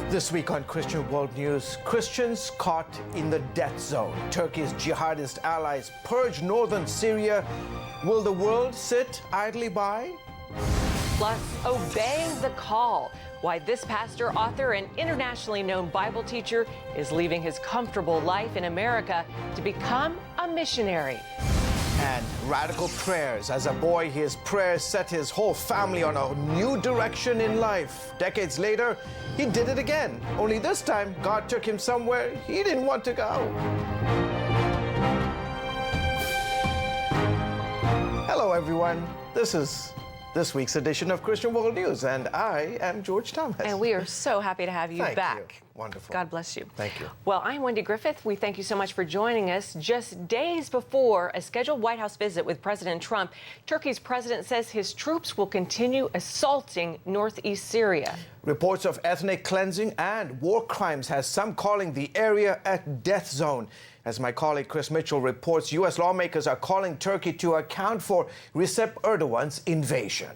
This week on Christian World News, Christians caught in the death zone. Turkey's jihadist allies purge northern Syria. Will the world sit idly by? Plus, obeying the call. Why this pastor, author, and internationally known Bible teacher is leaving his comfortable life in America to become a missionary. And radical prayers. As a boy, his prayers set his whole family on a new direction in life. Decades later, he did it again. Only this time, God took him somewhere he didn't want to go. Hello, everyone. This is this week's edition of Christian World News, and I am George Thomas. And we are so happy to have you back. Thank you. Wonderful. God bless you. Thank you. Well, I'm Wendy Griffith. We thank you so much for joining us. Just days before a scheduled White House visit with President Trump, Turkey's president says his troops will continue assaulting northeast Syria. Reports of ethnic cleansing and war crimes has some calling the area a death zone. As my colleague Chris Mitchell reports, U.S. lawmakers are calling Turkey to account for Recep Erdogan's invasion.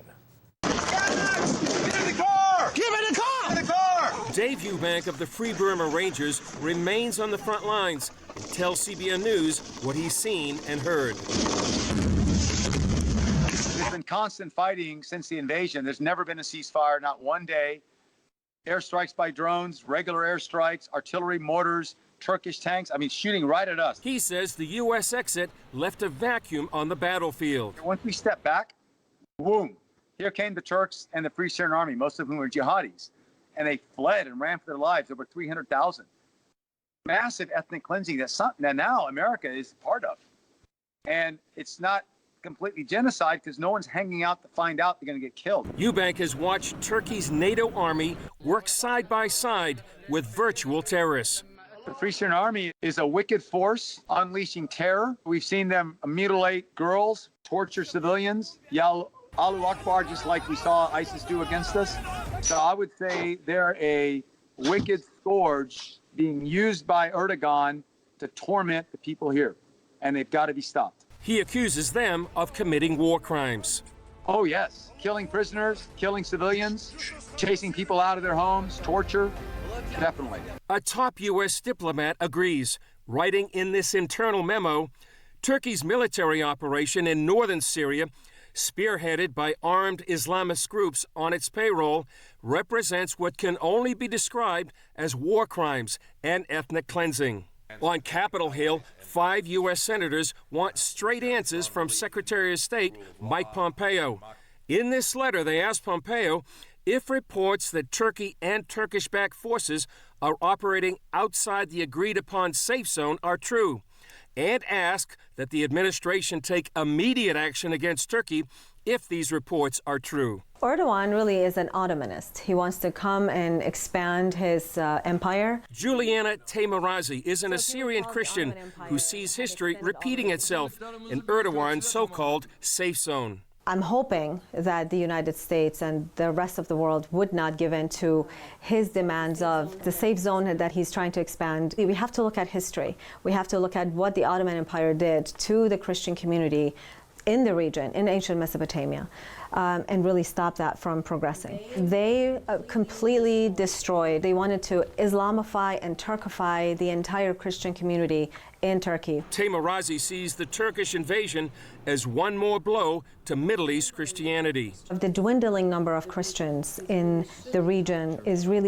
Dave Eubank of the Free Burma Rangers remains on the front lines and tells CBN News what he's seen and heard. There's been constant fighting since the invasion. There's never been a ceasefire, not one day. Airstrikes by drones, regular airstrikes, artillery, mortars, Turkish tanks, shooting right at us. He says the U.S. exit left a vacuum on the battlefield. Once we stepped back, boom, here came the Turks and the Free Syrian Army, most of whom were jihadis. And they fled and ran for their lives, over 300,000. Massive ethnic cleansing that now America is part of. And it's not completely genocide because no one's hanging out to find out they're going to get killed. Eubank has watched Turkey's NATO army work side by side with virtual terrorists. The Free Syrian Army is a wicked force unleashing terror. We've seen them mutilate girls, torture civilians, yell Allahu Akbar, just like we saw ISIS do against us. So I would say they're a wicked scourge being used by Erdogan to torment the people here, and they've got to be stopped. He accuses them of committing war crimes. Oh, yes. Killing prisoners, killing civilians, chasing people out of their homes, torture. Definitely. A top U.S. diplomat agrees, writing in this internal memo, Turkey's military operation in northern Syria, spearheaded by armed Islamist groups on its payroll, represents what can only be described as war crimes and ethnic cleansing. On Capitol Hill, 5 U.S. senators want straight answers from Secretary of State Mike Pompeo. In this letter, they asked Pompeo if reports that Turkey and Turkish-backed forces are operating outside the agreed-upon safe zone are true, and ask that the administration take immediate action against Turkey if these reports are true. Erdogan really is an Ottomanist. He wants to come and expand his empire. Juliana Taimarazi is an Assyrian Christian who sees history repeating itself in Erdogan's so-called safe zone. I'm hoping that the United States and the rest of the world would not give in to his demands of the safe zone that he's trying to expand. We have to look at history. We have to look at what the Ottoman Empire did to the Christian community in the region, in ancient Mesopotamia, and really stop that from progressing. They completely destroyed, they wanted to Islamify and Turkify the entire Christian community in Turkey. Taimarazi sees the Turkish invasion as one more blow to Middle East Christianity. The dwindling number of Christians in the region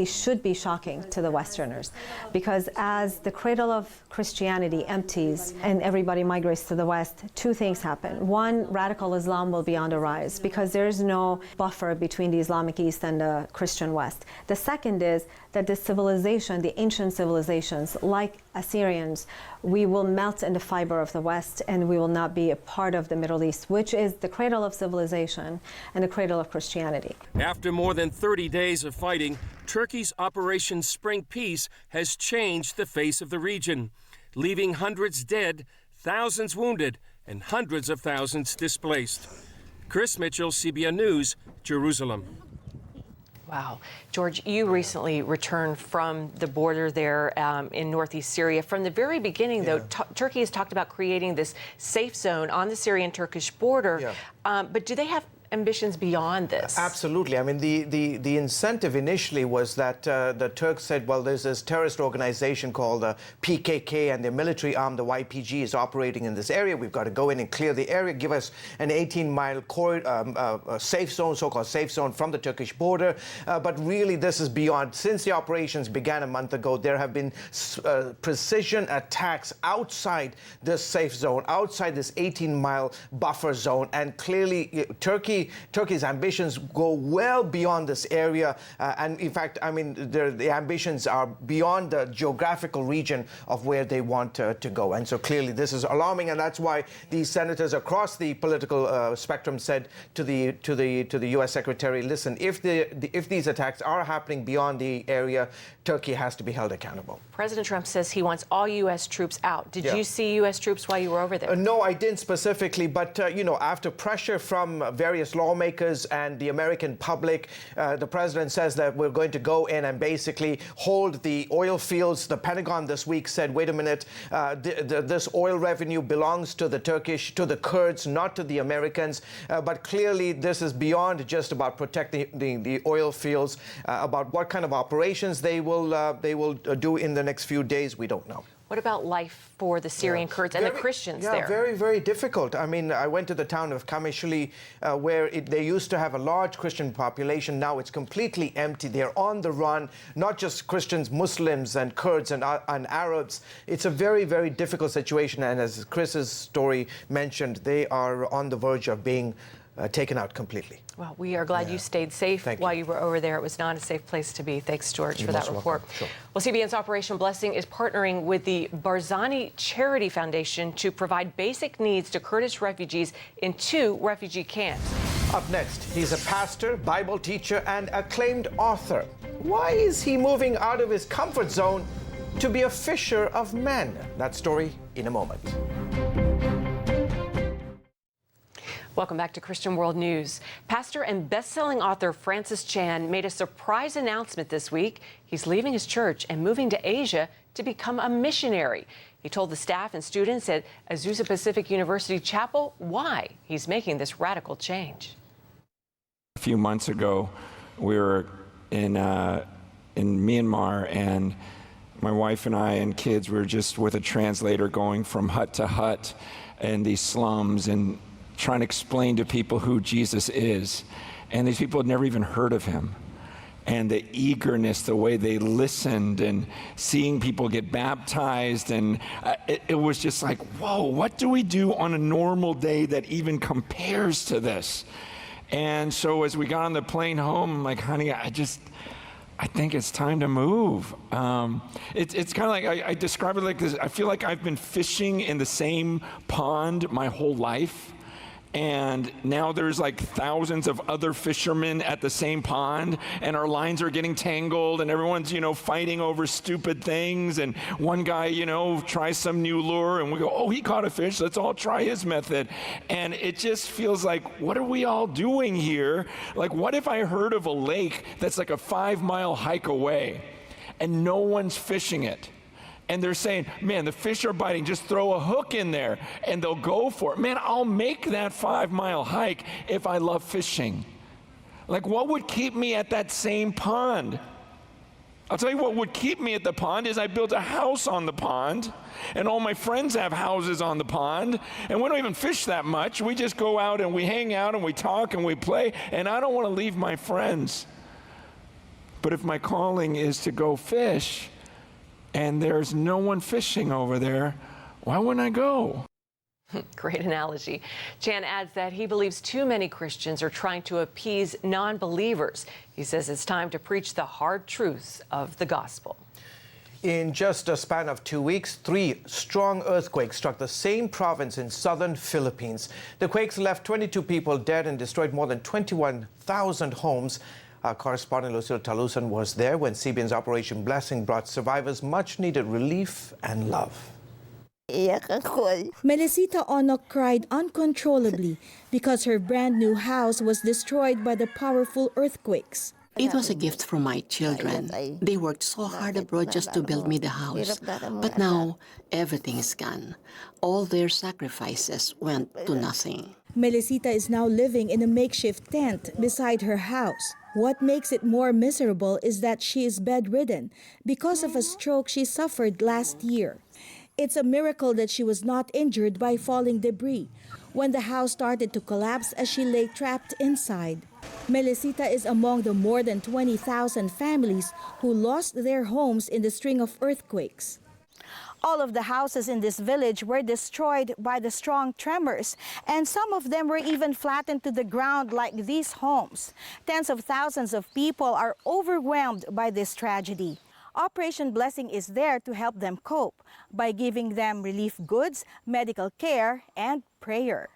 should be shocking to the Westerners, because as the cradle of Christianity empties and everybody migrates to the West, two things happen. One, radical Islam will be on the rise because there's no buffer between the Islamic East and the Christian West. The second is that the civilization, the ancient civilizations like Assyrians, we will melt in the fiber of the West and we will not be a part of the Middle East, which is the cradle of civilization and the cradle of Christianity. After more than 30 days of fighting, Turkey's Operation Spring Peace has changed the face of the region, leaving hundreds dead, thousands wounded, and hundreds of thousands displaced. Chris Mitchell, CBN News, Jerusalem. Wow. George, you recently returned from the border there in northeast Syria. From the very beginning, though, Turkey has talked about creating this safe zone on the Syrian-Turkish border. But do they have ambitions beyond this. Absolutely. I mean, the incentive initially was that the Turks said, well, there's this terrorist organization called the PKK, and their military arm, the YPG, is operating in this area. We've got to go in and clear the area, give us an 18-mile safe zone, so-called safe zone from the Turkish border. But really, this is beyond. Since the operations began a month ago, there have been precision attacks outside this safe zone, outside this 18-mile buffer zone, and clearly Turkey's ambitions go well beyond this area, and in fact, I mean, the ambitions are beyond the geographical region of where they want to go, and so clearly this is alarming, and that's why these senators across the political spectrum said to the U.S. Secretary, listen, if these attacks are happening beyond the area, Turkey has to be held accountable. President Trump says he wants all U.S. troops out. Did you see U.S. troops while you were over there? No, I didn't specifically, but you know, after pressure from various lawmakers and the American public, the president says that we're going to go in and basically hold the oil fields. The Pentagon this week said, wait a minute, this oil revenue belongs to the Kurds, not to the Americans. But clearly, this is beyond just about protecting the oil fields. About what kind of operations they will do in the next few days, we don't know. What about life for the Syrian Kurds and the Christians there? Yeah, very, very difficult. I mean, I went to the town of Kamishli, where they used to have a large Christian population. Now it's completely empty. They're on the run, not just Christians, Muslims and Kurds and Arabs. It's a very, very difficult situation. And as Chris's story mentioned, they are on the verge of being taken out completely. Well, we are glad you stayed safe while you were over there. It was not a safe place to be. Thanks, George, for that report. Sure. Well, CBN's Operation Blessing is partnering with the Barzani Charity Foundation to provide basic needs to Kurdish refugees in 2 refugee camps. Up next, he's a pastor, Bible teacher, and acclaimed author. Why is he moving out of his comfort zone to be a fisher of men? That story in a moment. Welcome back to Christian World News. Pastor and best-selling author Francis Chan made a surprise announcement this week. He's leaving his church and moving to Asia to become a missionary. He told the staff and students at Azusa Pacific University Chapel why he's making this radical change. A few months ago, we were in Myanmar, and my wife and I and kids were just with a translator going from hut to hut in these slums and trying to explain to people who Jesus is. And these people had never even heard of him. And the eagerness, the way they listened, and seeing people get baptized, and it was just like, whoa, what do we do on a normal day that even compares to this? And so as we got on the plane home, I'm like, honey, I think it's time to move. It's kind of like, I describe it like this. I feel like I've been fishing in the same pond my whole life. And now there's like thousands of other fishermen at the same pond, and our lines are getting tangled, and everyone's, fighting over stupid things. And one guy, tries some new lure, and we go, oh, he caught a fish. Let's all try his method. And it just feels like, what are we all doing here? Like, what if I heard of a lake that's like a 5-mile hike away, and no one's fishing it? And they're saying, man, the fish are biting, just throw a hook in there, and they'll go for it. Man, I'll make that 5-mile hike if I love fishing. Like, what would keep me at that same pond? I'll tell you what would keep me at the pond is I built a house on the pond, and all my friends have houses on the pond, and we don't even fish that much. We just go out and we hang out and we talk and we play, and I don't want to leave my friends. But if my calling is to go fish, and there's no one fishing over there, why wouldn't I go? Great analogy. Chan adds that he believes too many Christians are trying to appease non-believers. He says it's time to preach the hard truths of the gospel. In just a span of 2 weeks, 3 strong earthquakes struck the same province in southern Philippines. The quakes left 22 people dead and destroyed more than 21,000 homes. Our correspondent Lucille Talusan was there when CBN's Operation Blessing brought survivors much-needed relief and love. Melisita Onok cried uncontrollably because her brand-new house was destroyed by the powerful earthquakes. It was a gift from my children. They worked so hard abroad just to build me the house. But now, everything is gone. All their sacrifices went to nothing. Melisita is now living in a makeshift tent beside her house. What makes it more miserable is that she is bedridden because of a stroke she suffered last year. It's a miracle that she was not injured by falling debris when the house started to collapse as she lay trapped inside. Melisita is among the more than 20,000 families who lost their homes in the string of earthquakes. All of the houses in this village were destroyed by the strong tremors, and some of them were even flattened to the ground like these homes. Tens of thousands of people are overwhelmed by this tragedy. Operation Blessing is there to help them cope by giving them relief goods, medical care, and prayer.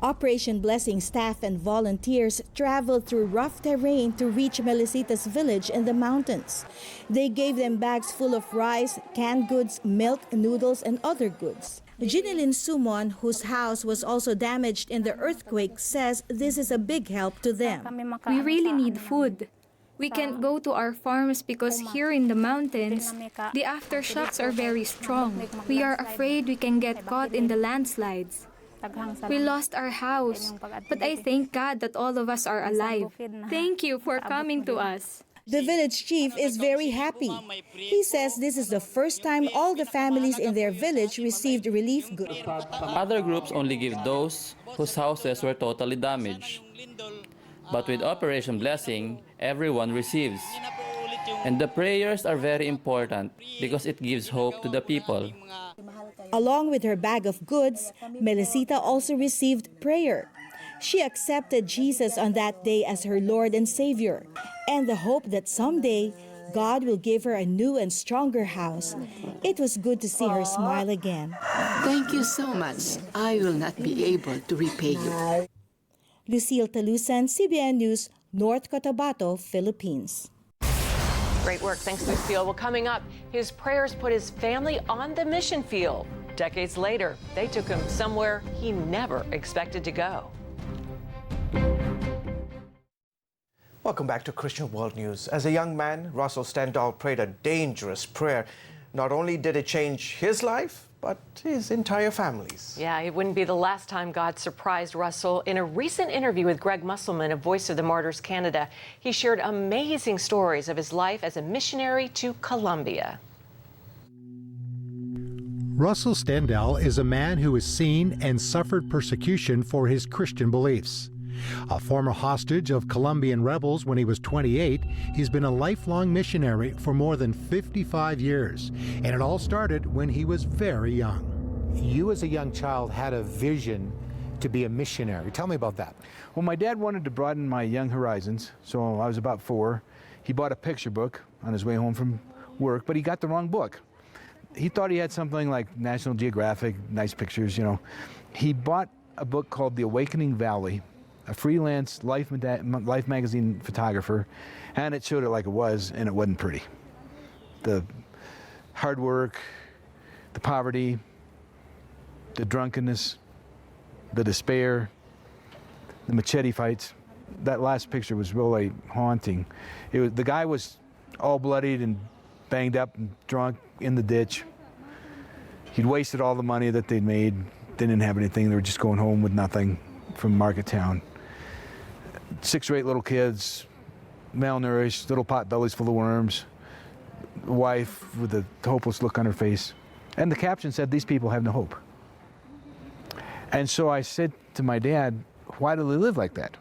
Operation Blessing staff and volunteers traveled through rough terrain to reach Melisita's village in the mountains. They gave them bags full of rice, canned goods, milk, noodles, and other goods. Ginilyn Sumon, whose house was also damaged in the earthquake, says this is a big help to them. We really need food. We can't go to our farms because here in the mountains, the aftershocks are very strong. We are afraid we can get caught in the landslides. We lost our house, but I thank God that all of us are alive. Thank you for coming to us. The village chief is very happy. He says this is the first time all the families in their village received relief goods. Other groups only give those whose houses were totally damaged. But with Operation Blessing, everyone receives. And the prayers are very important because it gives hope to the people. Along with her bag of goods, Melisita also received prayer. She accepted Jesus on that day as her Lord and Savior, and the hope that someday God will give her a new and stronger house. It was good to see her smile again. Thank you so much. I will not be able to repay you. Lucille Talusan, CBN News, North Cotabato, Philippines. Great work. Thanks, Lucille. Well, coming up, his prayers put his family on the mission field. Decades later, they took him somewhere he never expected to go. Welcome back to Christian World News. As a young man, Russell Stendhal prayed a dangerous prayer. Not only did it change his life, but his entire family's. Yeah, it wouldn't be the last time God surprised Russell. In a recent interview with Greg Musselman of Voice of the Martyrs Canada, he shared amazing stories of his life as a missionary to Colombia. Russell Stendhal is a man who has seen and suffered persecution for his Christian beliefs. A former hostage of Colombian rebels when he was 28, he's been a lifelong missionary for more than 55 years. And it all started when he was very young. You as a young child had a vision to be a missionary. Tell me about that. Well, my dad wanted to broaden my young horizons, so I was about 4. He bought a picture book on his way home from work, but he got the wrong book. He thought he had something like National Geographic, nice pictures, you know. He bought a book called The Awakening Valley, a freelance Life magazine photographer, and it showed it like it was, and it wasn't pretty. The hard work, the poverty, the drunkenness, the despair, the machete fights. That last picture was really haunting. The guy was all bloodied and banged up and drunk in the ditch. He'd wasted all the money that they'd made. They didn't have anything. They were just going home with nothing from Market Town. 6 or 8 little kids, malnourished, little pot bellies full of worms, a wife with a hopeless look on her face. And the caption said, "These people have no hope." And so I said to my dad, "Why do they live like that?"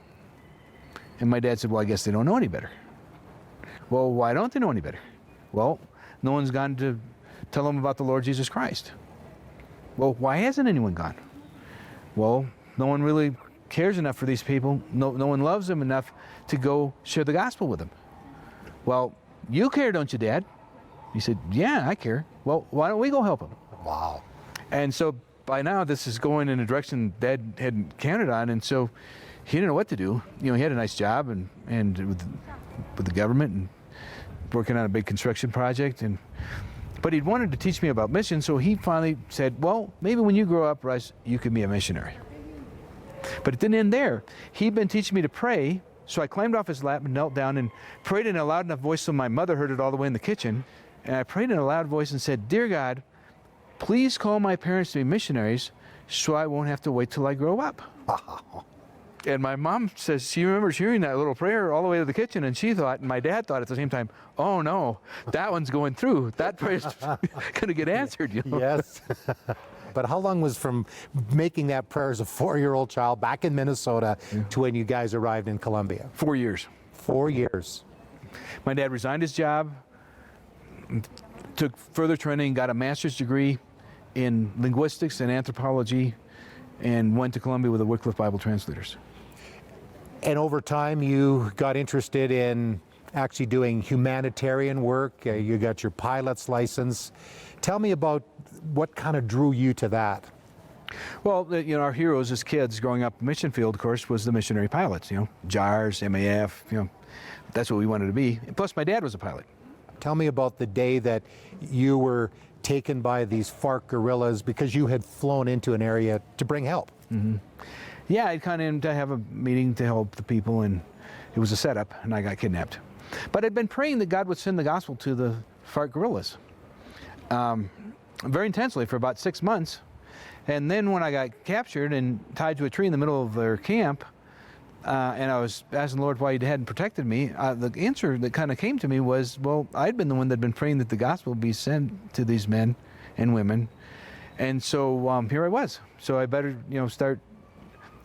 And my dad said, "Well, I guess they don't know any better." Well, why don't they know any better? Well, no one's gone to tell them about the Lord Jesus Christ. Well, why hasn't anyone gone? Well, no one really cares enough for these people. No one loves them enough to go share the gospel with them. Well, you care, don't you, Dad? He said, "Yeah, I care." Well, why don't we go help them? Wow. And so by now this is going in a direction Dad hadn't counted on, and so he didn't know what to do. You know, he had a nice job and with the government and working on a big construction project, but he'd wanted to teach me about mission, so he finally said, "Well, maybe when you grow up, Russ, you could be a missionary." But it didn't end there. He'd been teaching me to pray, So I climbed off his lap and knelt down and prayed in a loud enough voice so my mother heard it all the way in the kitchen. And I prayed in a loud voice and said, "Dear God, please call my parents to be missionaries so I won't have to wait till I grow up." And my mom says she remembers hearing that little prayer all the way to the kitchen, and she thought, and my dad thought at the same time, "Oh no, that one's going through. That prayer's going to get answered." You know? Yes. But how long was from making that prayer as a 4-year-old child back in Minnesota to when you guys arrived in Colombia? 4 years. 4 years. My dad resigned his job, took further training, got a master's degree in linguistics and anthropology, and went to Colombia with the Wycliffe Bible translators. And over time, you got interested in actually doing humanitarian work. You got your pilot's license. Tell me about what kind of drew you to that. Well, you know, our heroes as kids growing up, mission field, of course, was the missionary pilots. You know, JARS, MAF. You know, that's what we wanted to be. And plus, my dad was a pilot. Tell me about the day that you were taken by these FARC guerrillas because you had flown into an area to bring help. Mm-hmm. Yeah, I kind of to have a meeting to help the people, and it was a setup, and I got kidnapped. But I'd been praying that God would send the gospel to the FARC guerrillas very intensely for about 6 months. And then when I got captured and tied to a tree in the middle of their camp, and I was asking the Lord why He hadn't protected me, the answer that kind of came to me was, well, I'd been the one that had been praying that the gospel would be sent to these men and women. And so here I was. So I better, you know, start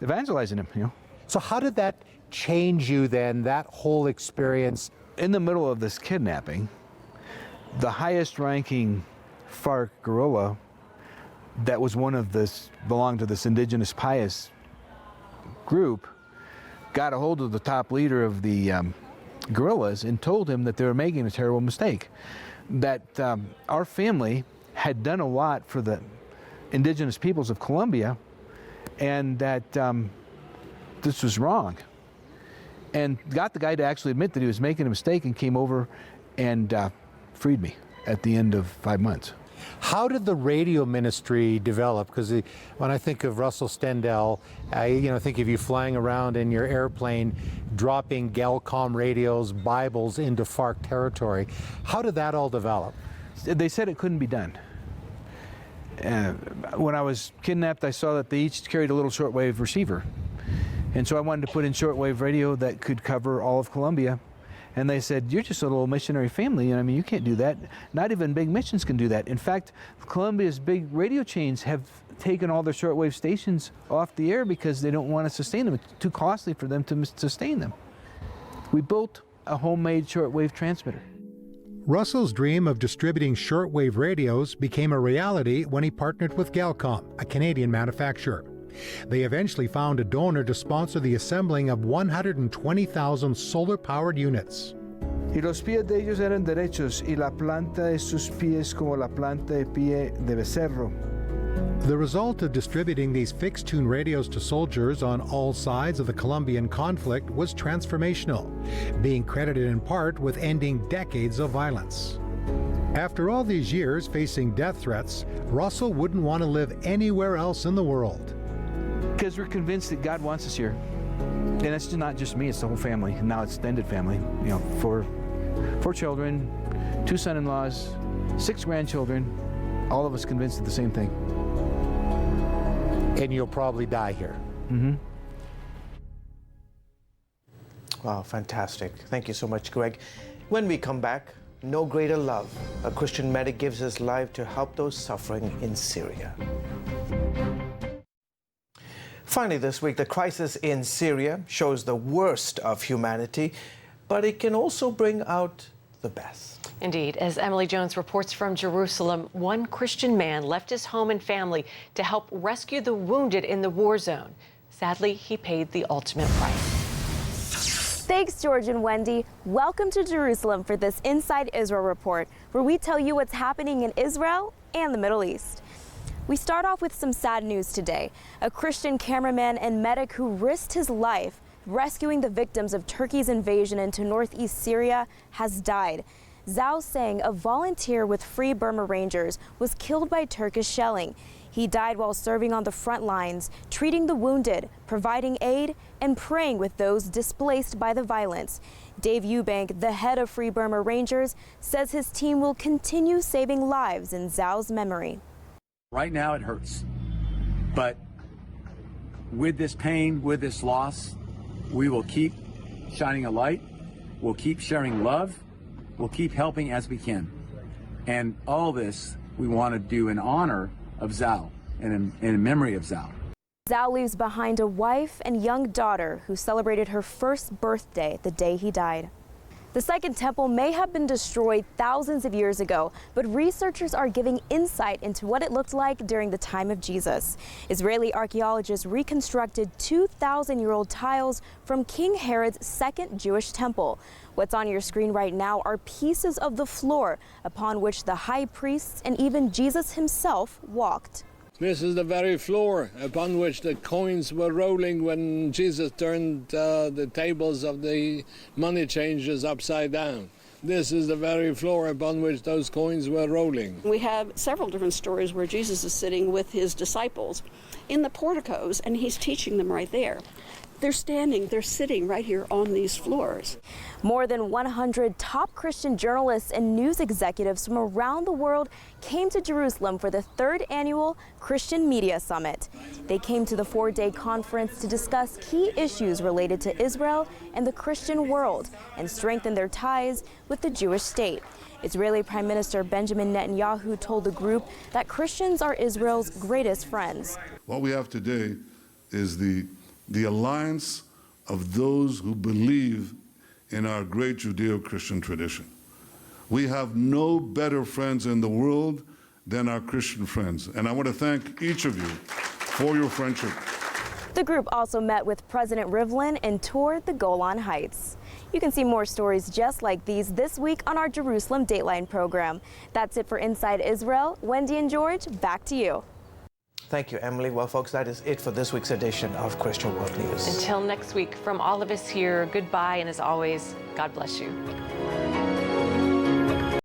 evangelizing them, you know. So how did that change you then, that whole experience? In the middle of this kidnapping, the highest ranking FARC guerrilla that was one of this, belonged to this indigenous pious group, got a hold of the top leader of the guerrillas and told him that they were making a terrible mistake. That our family had done a lot for the indigenous peoples of Colombia, and that this was wrong. And got the guy to actually admit that he was making a mistake, and came over and freed me at the end of 5 months. How did the radio ministry develop? Because when I think of Russell Stendhal, I think of you flying around in your airplane, dropping Galcom radios, Bibles into FARC territory. How did that all develop? They said it couldn't be done. When I was kidnapped, I saw that they each carried a little shortwave receiver. And so I wanted to put in shortwave radio that could cover all of Colombia. And they said, "You're just a little missionary family, and I mean, you can't do that. Not even big missions can do that." In fact, Colombia's big radio chains have taken all their shortwave stations off the air because they don't want to sustain them. It's too costly for them to sustain them. We built a homemade shortwave transmitter. Russell's dream of distributing shortwave radios became a reality when he partnered with Galcom, a Canadian manufacturer. They eventually found a donor to sponsor the assembling of 120,000 solar-powered units. Y los pies de ellos eran derechos, y la planta de sus pies como la planta de pie de becerro. The result of distributing these fixed-tune radios to soldiers on all sides of the Colombian conflict was transformational, being credited in part with ending decades of violence. After all these years facing death threats, Russell wouldn't want to live anywhere else in the world. Because we're convinced that God wants us here. And it's not just me, it's the whole family, and now extended family. You know, four children, 2 son-in-laws, 6 grandchildren, all of us convinced of the same thing. And you'll probably die here. Mm-hmm. Wow, fantastic. Thank you so much, Greg. When we come back, no greater love. A Christian medic gives his life to help those suffering in Syria. Finally this week, the crisis in Syria shows the worst of humanity, but it can also bring out the best. Indeed. As Emily Jones reports from Jerusalem, one Christian man left his home and family to help rescue the wounded in the war zone. Sadly, he paid the ultimate price. Thanks, George and Wendy. Welcome to Jerusalem for this Inside Israel report, where we tell you what's happening in Israel and the Middle East. We start off with some sad news today. A Christian cameraman and medic who risked his life rescuing the victims of Turkey's invasion into northeast Syria has died. Zhao Seng, a volunteer with Free Burma Rangers, was killed by Turkish shelling. He died while serving on the front lines, treating the wounded, providing aid, and praying with those displaced by the violence. Dave Eubank, the head of Free Burma Rangers, says his team will continue saving lives in Zhao's memory. Right now it hurts, but with this pain, with this loss, we will keep shining a light, we'll keep sharing love, we'll keep helping as we can. And all this we want to do in honor of Zhao and in memory of Zhao. Zhao leaves behind a wife and young daughter who celebrated her first birthday the day he died. The Second Temple may have been destroyed thousands of years ago, but researchers are giving insight into what it looked like during the time of Jesus. Israeli archaeologists reconstructed 2,000-year-old tiles from King Herod's second Jewish temple. What's on your screen right now are pieces of the floor upon which the high priests and even Jesus himself walked. This is the very floor upon which the coins were rolling when Jesus turned the tables of the money changers upside down. This is the very floor upon which those coins were rolling. We have several different stories where Jesus is sitting with his disciples in the porticos, and he's teaching them right there. They're sitting right here on these floors. More than 100 top Christian journalists and news executives from around the world came to Jerusalem for the third annual Christian Media Summit. They came to the 4-day conference to discuss key issues related to Israel and the Christian world and strengthen their ties with the Jewish state. Israeli Prime Minister Benjamin Netanyahu told the group that Christians are Israel's greatest friends. What we have today is the alliance of those who believe in our great Judeo-Christian tradition. We have no better friends in the world than our Christian friends, and I want to thank each of you for your friendship. The group also met with President Rivlin and toured the Golan Heights. You can see more stories just like these this week on our Jerusalem Dateline program. That's it for Inside Israel. Wendy and George, back to you. Thank you, Emily. Well, folks, that is it for this week's edition of Christian World News. Until next week, from all of us here, goodbye, and as always, God bless you.